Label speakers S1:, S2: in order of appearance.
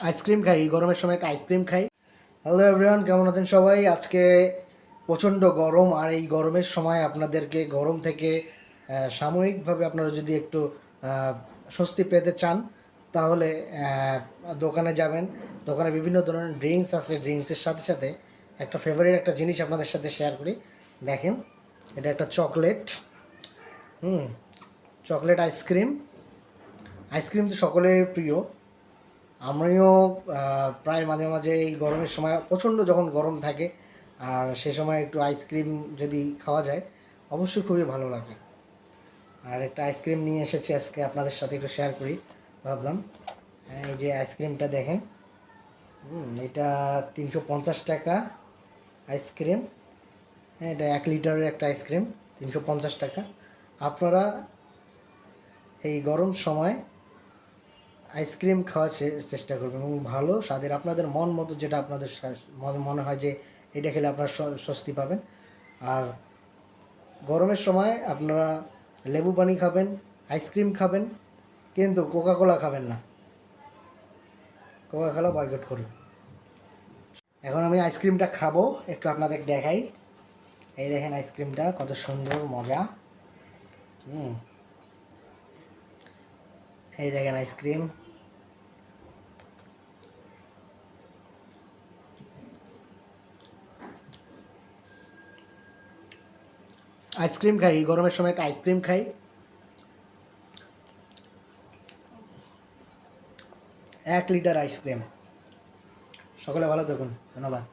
S1: Ice cream খাই, এই গরমের সময় একটা আইসক্রিম খাই। হ্যালো এভরিওয়ান, কেমন আছেন সবাই? আজকে প্রচণ্ড গরম, আর এই গরমের সময় আপনাদেরকে গরম থেকে সাময়িকভাবে আপনারা যদি একটু স্বস্তি পেতে চান, তাহলে দোকানে যাবেন। দোকানে বিভিন্ন ধরনের ড্রিঙ্কস আছে, ড্রিঙ্কসের সাথে সাথে একটা ফেভারিট একটা জিনিস আপনাদের সাথে শেয়ার করি। দেখেন, এটা একটা চকলেট। Chocolate ice cream. আইসক্রিম তো সকলের প্রিয়। আমিও প্রায় মাঝে মাঝে এই গরমের সময় প্রচণ্ড যখন গরম থাকে আর সে সময় একটু আইসক্রিম যদি খাওয়া যায় অবশ্যই খুবই ভালো লাগে। আর একটা আইসক্রিম নিয়ে এসেছি আজকে আপনাদের সাথে একটু শেয়ার করি ভাবলাম। এই যে আইসক্রিমটা দেখেন, এটা 350 টাকা আইসক্রিম। হ্যাঁ, এটা 1 লিটারের একটা আইসক্রিম, 350 টাকা। আপনারা এই গরম সময় আইসক্রিম খাওয়ার চেষ্টা করবেন এবং ভালো স্বাদের আপনাদের মন মতো যেটা আপনাদের মনে হয় যে এটা খেলে আপনারা স্বস্তি পাবেন। আর গরমের সময় আপনারা লেবু পানি খাবেন, আইসক্রিম খাবেন, কিন্তু কোকা কোলা খাবেন না। কোকা কোলা বয়কট করুন। এখন আমি আইসক্রিমটা খাবো, একটু আপনাদের দেখাই। এই দেখেন আইসক্রিমটা কত সুন্দর মজা। এই দেখেন আইসক্রিম। আইসক্রিম খাই, এই গরমের সময় একটা আইসক্রিম খাই। 1 লিটার আইসক্রিম। সকলে ভালো থাকুন, ধন্যবাদ।